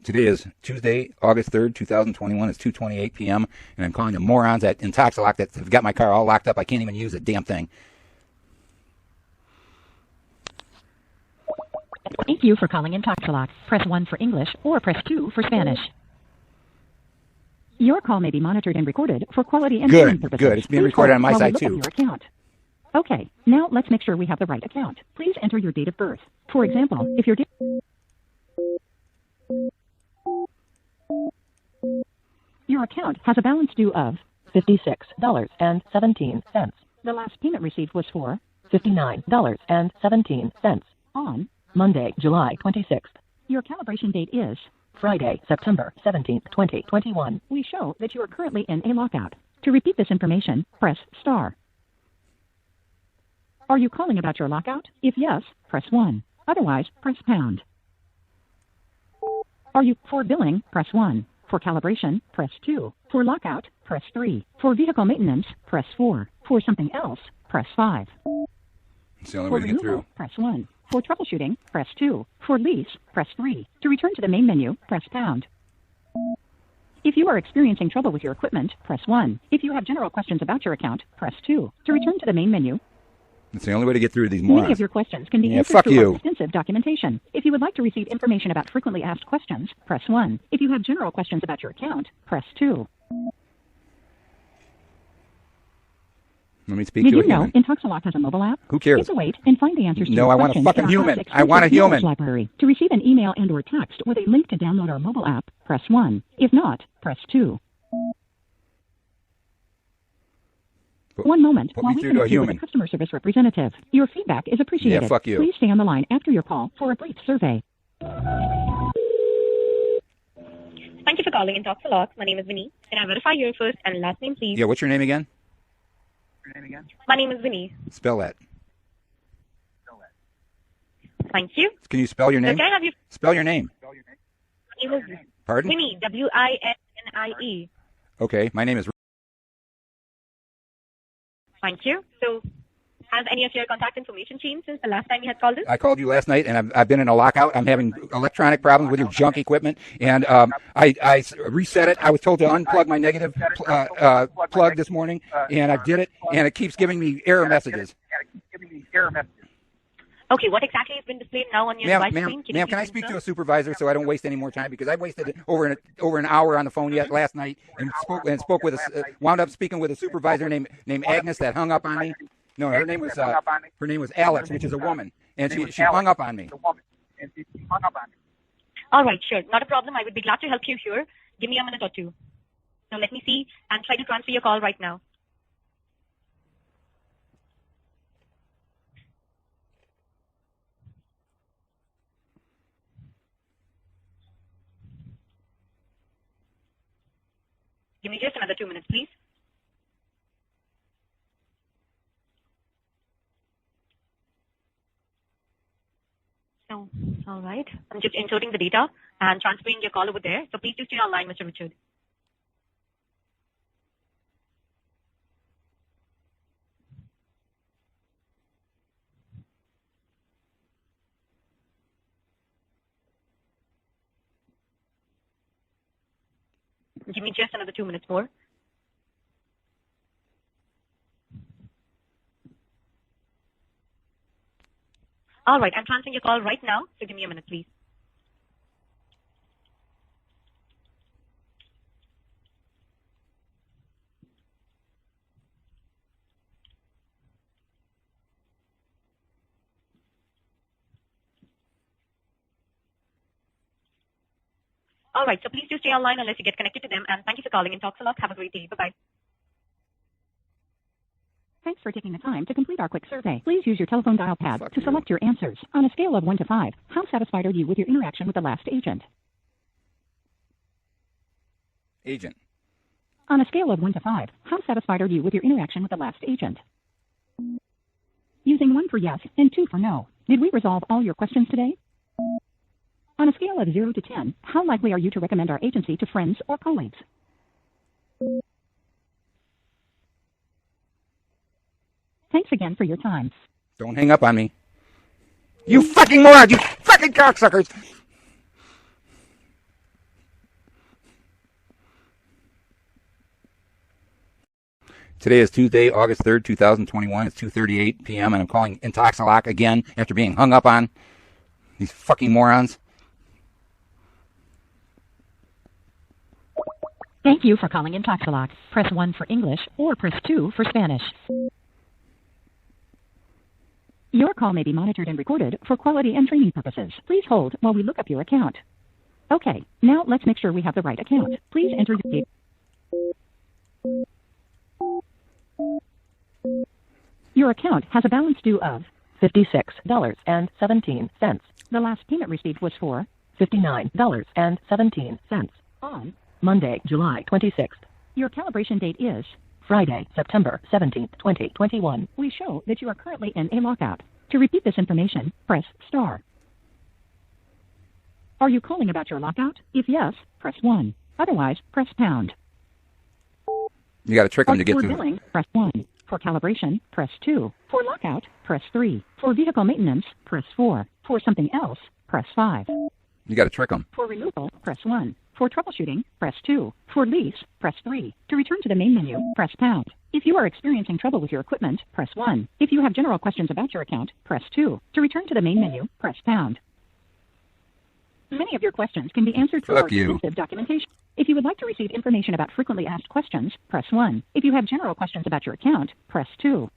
Today is Tuesday, August 3rd, 2021. It's 2:28 p.m. and I'm calling the morons at Intoxalock that have got my car all locked up. I can't even use the damn thing. Thank you for calling Intoxalock. Press 1 for English or press 2 for Spanish. Your call may be monitored and recorded for quality and training purposes. Good. It's being recorded on my side too. Your account. Okay, now let's make sure we have the right account. Please enter your date of birth. For example, if your account has a balance due of $56.17. The last payment received was for $59.17 on Monday, July 26th. Your calibration date is Friday, September 17th, 2021. We show that you are currently in a lockout. To repeat this information, press star. Are you calling about your lockout? If yes, press 1. Otherwise, press pound. Are you for billing? Press 1. For calibration, press 2. For lockout, press 3. For vehicle maintenance, press 4. For something else, press 5. It's the only way to get through. Press 1. For troubleshooting, press 2. For lease, press 3. To return to the main menu, press pound. If you are experiencing trouble with your equipment, press 1. If you have general questions about your account, press 2. To return to the main menu, it's the only way to get through these morons. many of your questions can be answered through our extensive documentation. If you would like to receive information about frequently asked questions, press 1. If you have general questions about your account, press 2. Let me speak to a human. Did you know Intoxalock has a mobile app? Who cares? Hit the wait and find the answers to No, your I want a questions fucking in our human. exclusive I want a human. knowledge library. To receive an email and or text with a link to download our mobile app, press 1. If not, press 2. One moment while we connect you with a customer service representative. Your feedback is appreciated. Yeah, fuck you. Please stay on the line after your call for a brief survey. Thank you for calling Intoxalock. My name is Winnie. Can I verify your first and last name, please? Yeah, what's your name again? My name is Winnie. Spell that. Thank you. Can you spell your name? Can I have your... Spell your name. My name is Pardon? Winnie, W-I-N-N-I-E. Okay, my name is... Thank you. So, has any of your contact information changed since the last time you had called us? I called you last night, and I've been in a lockout. I'm having electronic problems with your junk equipment, and I reset it. I was told to unplug my negative plug this morning, and I did it, and it keeps giving me error messages. Okay, what exactly has been displayed now on your device screen? Ma'am, can I speak to a supervisor so I don't waste any more time? Because I wasted over an hour on the phone last night and spoke with wound up speaking with a supervisor named Agnes that hung up on me. No, her name was Alex, which is a woman, and she hung up on me. All right, sure, not a problem. I would be glad to help you here. Give me a minute or two. So let me see and try to transfer your call right now. Give me just another 2 minutes, please. So, all right. I'm just inserting the data and transferring your call over there. So please do stay online, Mr. Richard. Give me just another 2 minutes more. All right, I'm transferring your call right now, so give me a minute, please. All right, so please do stay online unless you get connected to them, and thank you for calling Intoxalock. Have a great day. Bye-bye. Thanks for taking the time to complete our quick survey. Please use your telephone dial pad to select your answers. On a scale of 1 to 5, how satisfied are you with your interaction with the last agent? Agent. On a scale of 1 to 5, how satisfied are you with your interaction with the last agent? Using 1 for yes and 2 for no, did we resolve all your questions today? On a scale of 0 to 10, how likely are you to recommend our agency to friends or colleagues? Thanks again for your time. Don't hang up on me. You fucking morons! You fucking cocksuckers! Today is Tuesday, August 3rd, 2021. It's 2:38 p.m. and I'm calling Intoxalock again after being hung up on. These fucking morons. Thank you for calling Intoxalock. Press 1 for English or press 2 for Spanish. Your call may be monitored and recorded for quality and training purposes. Please hold while we look up your account. Okay, now let's make sure we have the right account. Please enter your date. Your account has a balance due of $56.17. The last payment received was for $59.17 on Monday, July 26th. Your calibration date is Friday, September 17th, 2021. We show that you are currently in a lockout. To repeat this information, press star. Are you calling about your lockout? If yes, press 1. Otherwise, press pound. You got to trick them to get For through. billing, press 1. For calibration, press 2. For lockout, press 3. For vehicle maintenance, press 4. For something else, press 5. You got to trick them. For removal, press 1. For troubleshooting, press 2. For lease, press 3. To return to the main menu, press pound. If you are experiencing trouble with your equipment, press 1. If you have general questions about your account, press 2. To return to the main menu, press pound. Many of your questions can be answered through our extensive documentation. If you would like to receive information about frequently asked questions, press 1. If you have general questions about your account, press 2.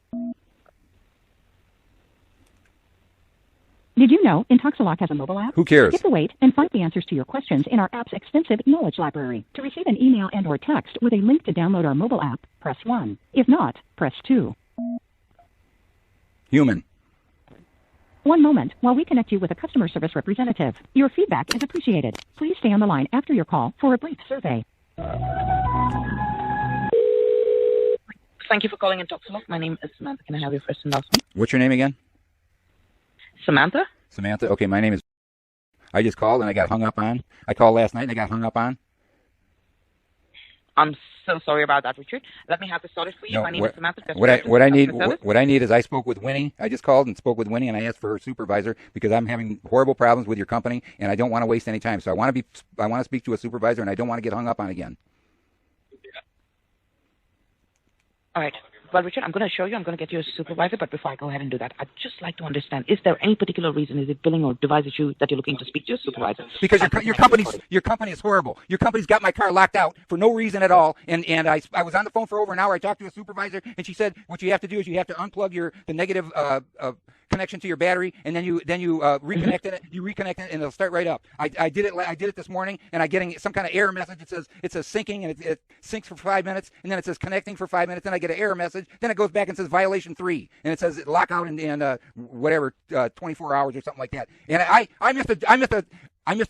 Did you know Intoxalock has a mobile app? Who cares? Skip the wait and find the answers to your questions in our app's extensive knowledge library. To receive an email and or text with a link to download our mobile app, press 1. If not, press 2. Human. One moment while we connect you with a customer service representative. Your feedback is appreciated. Please stay on the line after your call for a brief survey. Thank you for calling Intoxalock. My name is Samantha. Can I have your first and last name? What's your name again? Samantha? Samantha. Okay, my name is... I just called and I got hung up on. I called last night and I got hung up on. I'm so sorry about that, Richard. Let me have this sorted for you. No, my name is Samantha. What I need is I spoke with Winnie. I just called and spoke with Winnie and I asked for her supervisor because I'm having horrible problems with your company and I don't want to waste any time. So I want to speak to a supervisor and I don't want to get hung up on again. All right. Well, Richard, I'm going to show you. I'm going to get you a supervisor, but before I go ahead and do that, I'd just like to understand, is there any particular reason, is it billing or device issue that you're looking to speak to a supervisor? Because your company is horrible. Your company's got my car locked out for no reason at all. And I was on the phone for over an hour. I talked to a supervisor, and she said what you have to do is you have to unplug the negative connection to your battery, and then you reconnect it. You reconnect it, and it'll start right up. I did it this morning, and I'm getting some kind of error message. It says syncing, and it syncs for 5 minutes, and then it says connecting for 5 minutes. Then I get an error message. Then it goes back and says violation 3, and it says lockout in whatever 24 hours or something like that. And I missed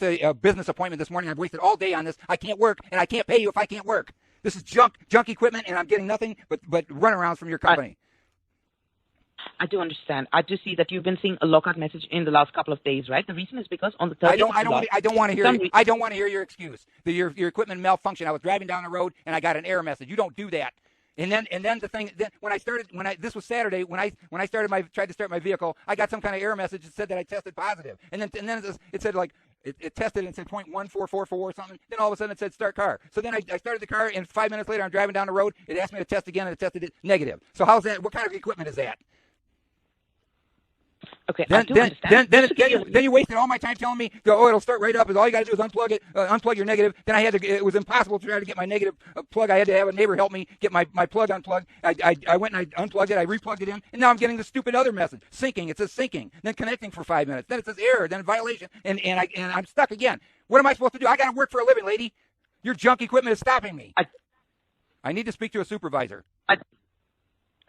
a business appointment this morning. I've wasted all day on this. I can't work, and I can't pay you if I can't work. This is junk equipment, and I'm getting nothing but runarounds from your company. I do understand. I do see that you've been seeing a lockout message in the last couple of days, right? The reason is because on the 30th I don't want to hear your excuse. Your equipment malfunctioned. I was driving down the road and I got an error message. You don't do that. And then the thing, this was Saturday when I tried to start my vehicle, I got some kind of error message that said that I tested positive. And then it said like it tested and said 0.1444 or something. Then all of a sudden it said start car. So then I started the car and 5 minutes later I'm driving down the road. It asked me to test again and it tested it negative. So how's that? What kind of equipment is that? Okay, I do understand. Then you wasted all my time telling me, it'll start right up. All you got to do is unplug it, unplug your negative. Then it was impossible to try to get my negative plug. I had to have a neighbor help me get my plug unplugged. I went and I unplugged it. I replugged it in, and now I'm getting the stupid other message. Syncing. It says syncing. Then connecting for 5 minutes. Then it says error. Then violation. And I'm stuck again. What am I supposed to do? I got to work for a living, lady. Your junk equipment is stopping me. I need to speak to a supervisor.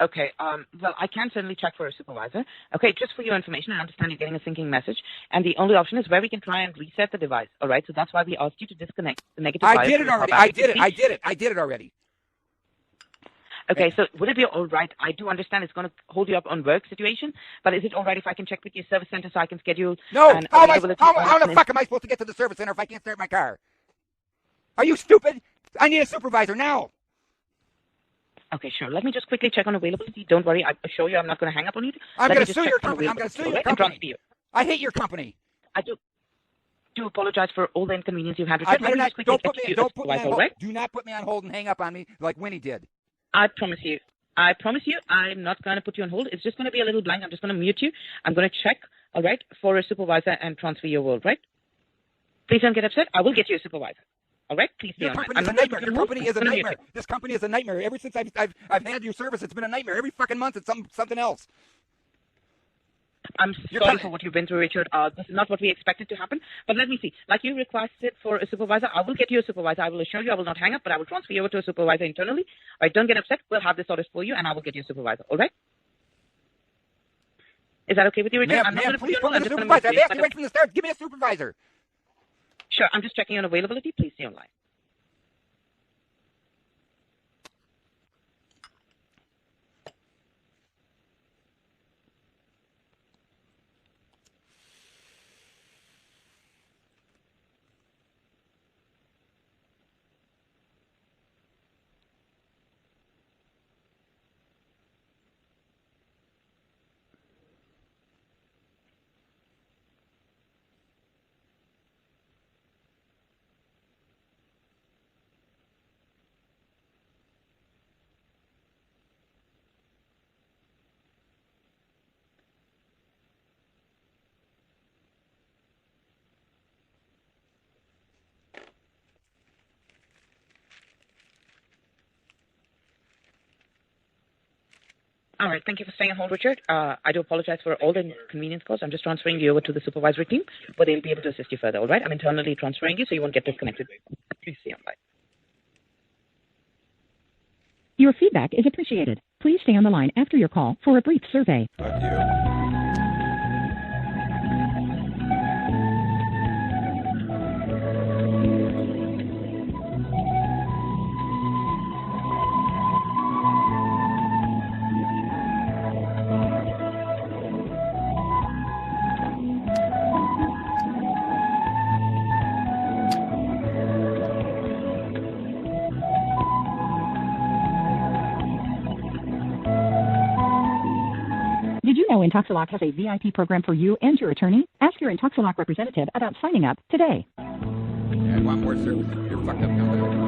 Okay, well, I can certainly check for a supervisor. Okay, just for your information, I understand you're getting a syncing message, and the only option is where we can try and reset the device, all right? So that's why we asked you to disconnect the negative bias. I did it already. Okay, so would it be all right? I do understand it's going to hold you up on work situation, but is it all right if I can check with your service center so I can schedule? No, how the fuck am I supposed to get to the service center if I can't start my car? Are you stupid? I need a supervisor now. Okay, sure. Let me just quickly check on availability. Don't worry. I assure you I'm not going to hang up on you. I'm going to sue your company. I'm going to sue your company. I hate your company. I do apologize for all the inconvenience you've had. Do not put me on hold and hang up on me like Winnie did. I promise you, I'm not going to put you on hold. It's just going to be a little blank. I'm just going to mute you. I'm going to check, all right, for a supervisor and transfer your world, right? Please don't get upset. I will get you a supervisor. All right? Please stay Your on. company is a nightmare. Your company is a nightmare. This company is a nightmare. Ever since I've had your service, it's been a nightmare. Every fucking month, it's something else. I'm sorry for what you've been through, Richard. This is not what we expected to happen. But let me see. Like you requested for a supervisor, I will get you a supervisor. I will assure you I will not hang up, but I will transfer you over to a supervisor internally. All right, don't get upset. We'll have this sorted for you, and I will get you a supervisor. All right? Is that okay with you, Richard? Ma'am, please put me a supervisor. I've asked you right from the start. Give me a supervisor. Sure. I'm just checking on availability. Please stay online. All right. Thank you for staying on hold, Richard. I do apologize for all the inconvenience caused. I'm just transferring you over to the supervisory team, where they'll be able to assist you further. All right? I'm internally transferring you, so you won't get disconnected. Please stay online. Your feedback is appreciated. Please stay on the line after your call for a brief survey. Fuck you. Did you know Intoxalock has a VIP program for you and your attorney? Ask your Intoxalock representative about signing up today. I want more service. You're fucked up company.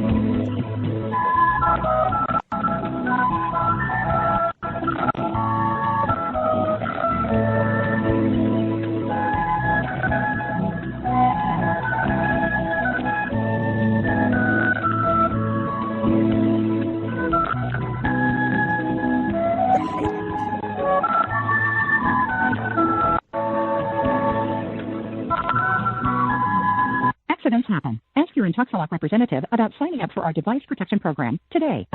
Accidents happen. Ask your Intoxalock representative about signing up for our device protection program today.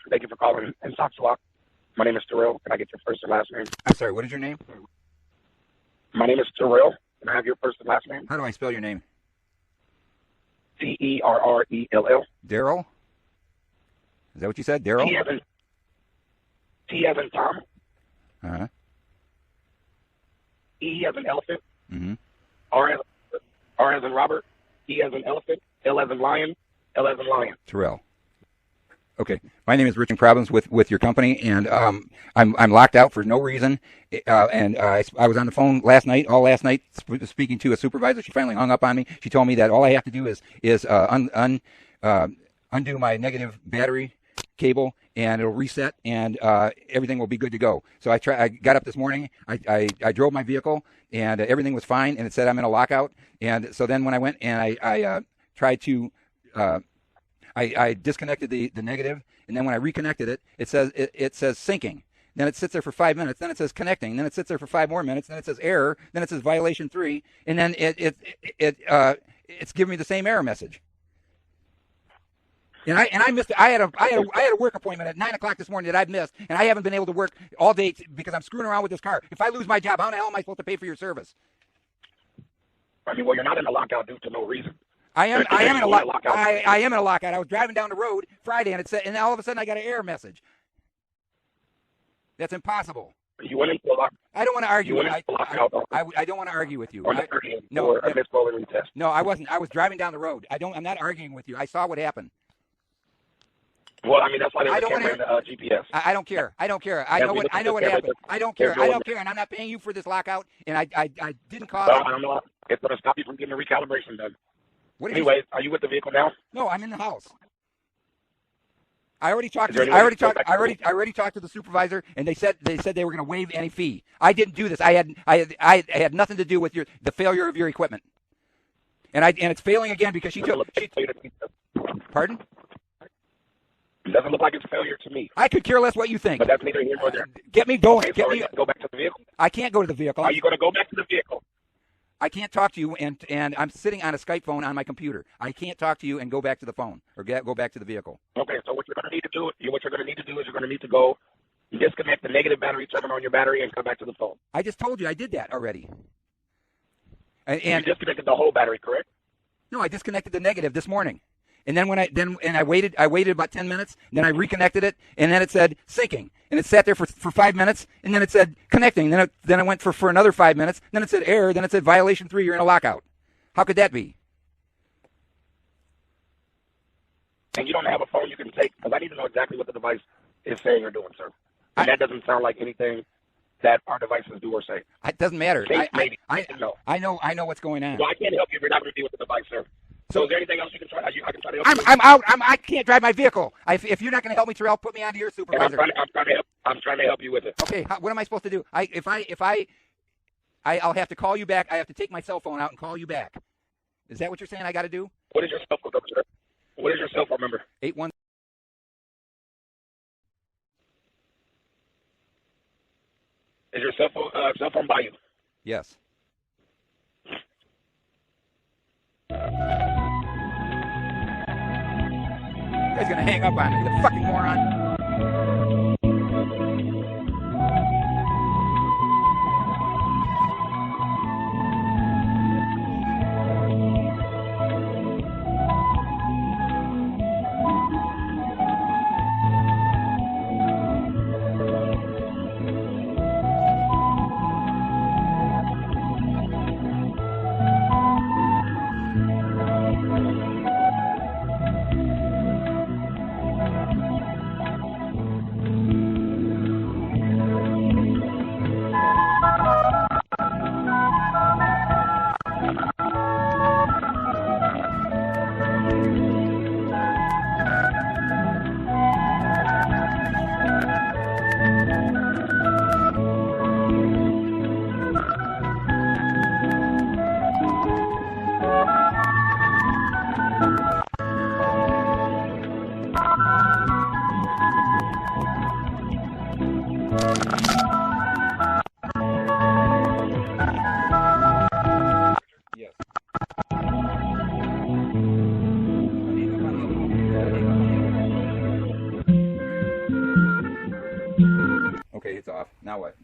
Thank you for calling Intoxalock. My name is Terrell. Can I get your first and last name? I'm sorry, what is your name? My name is Terrell. Can I have your first and last name? How do I spell your name? Terrell. Daryl? Is that what you said? Daryl? T as in Tom. Uh-huh. E as in elephant. Mm-hmm. R as in Robert. E as in elephant. L as in lion. L as in lion. Terrell. Okay. My name is Richard Problems with your company, and I'm locked out for no reason. I was on the phone all last night, speaking to a supervisor. She finally hung up on me. She told me that all I have to do is undo my negative battery cable, and it'll reset, and everything will be good to go. So I got up this morning. I drove my vehicle, and everything was fine, and it said I'm in a lockout. And so then when I went and I tried to I disconnected the negative, and then when I reconnected it, it says syncing. Then it sits there for 5 minutes. Then it says connecting. Then it sits there for 5 more minutes. Then it says error. Then it says violation 3, and then it's giving me the same error message. And I missed it. I had a work appointment at 9 o'clock this morning that I'd missed, and I haven't been able to work all day because I'm screwing around with this car. If I lose my job, how the hell am I supposed to pay for your service? I mean, well, you're not in a lockout due to no reason. I am in a lockout. I am in a lockout. I was driving down the road Friday, and all of a sudden I got an error message. That's impossible. You went into a lockout. I don't want to argue. I don't want to argue with you. No, a misquoted retest. No, I wasn't. I was driving down the road. I'm not arguing with you. I saw what happened. Well, I mean, that's why there's I a don't camera in want the GPS. I don't care. I don't care. I know what happened. I don't care. I don't care, and I'm not paying you for this lockout. And I didn't cause. Well, I don't know. It's going to stop you from getting a recalibration done. Anyways, are you with the vehicle now? No, I'm in the house. I already talked to the supervisor, and they said they were going to waive any fee. I didn't do this. I had nothing to do with the failure of your equipment, and it's failing again because she took. Pardon? It doesn't look like it's a failure to me. I could care less what you think. But that's neither here nor there. Get me going. Okay, go back to the vehicle. I can't go to the vehicle. Are you going to go back to the vehicle? I can't talk to you, and I'm sitting on a Skype phone on my computer. I can't talk to you and go back to the phone or go back to the vehicle. Okay, so what you're going to need to do is you're going to need to go disconnect the negative battery, turn on your battery, and come back to the phone. I just told you I did that already. And you disconnected the whole battery, correct? No, I disconnected the negative this morning. And then I waited about 10 minutes, and then I reconnected it, and then it said syncing. And it sat there for 5 minutes, and then it said connecting. Then I went for another 5 minutes, then it said error, then it said violation 3, you're in a lockout. How could that be? And you don't have a phone you can take, because I need to know exactly what the device is saying or doing, sir. And that doesn't sound like anything that our devices do or say. It doesn't matter. I know what's going on. Well, I can't help you if you're not going to deal with the device, sir. So is there anything else you can try? I can try to help you. I'm out. I can't drive my vehicle. If you're not going to help me, Terrell, put me onto your supervisor. I'm trying to help you with it. Okay, what am I supposed to do? I'll have to call you back. I have to take my cell phone out and call you back. Is that what you're saying I got to do? What is your cell phone number, sir? What is your cell phone number? 81. Is your cell phone by you? Yes. You guys gonna hang up on me, the fucking moron. Okay, it's off. Now what?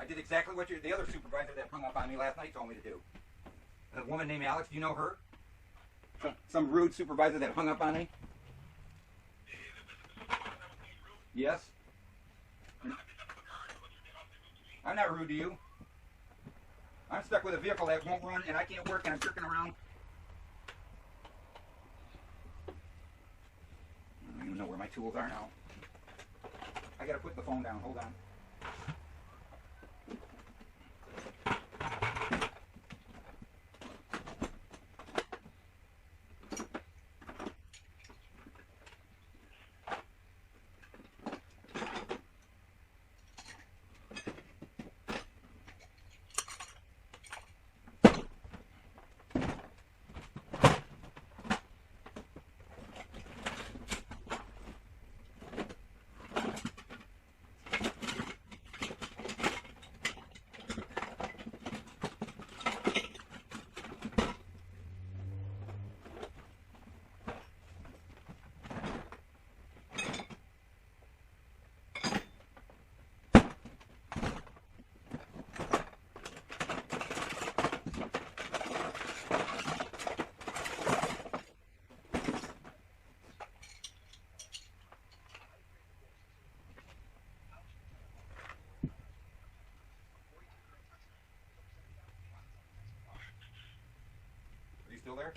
did exactly what the other supervisor that hung up on me last night told me to do. A woman named Alex, do you know her? Some rude supervisor that hung up on me? Yes? I'm not rude to you. I'm stuck with a vehicle that won't run and I can't work and I'm jerking around. I don't even know where my tools are now. I gotta put the phone down, hold on. Are you still there?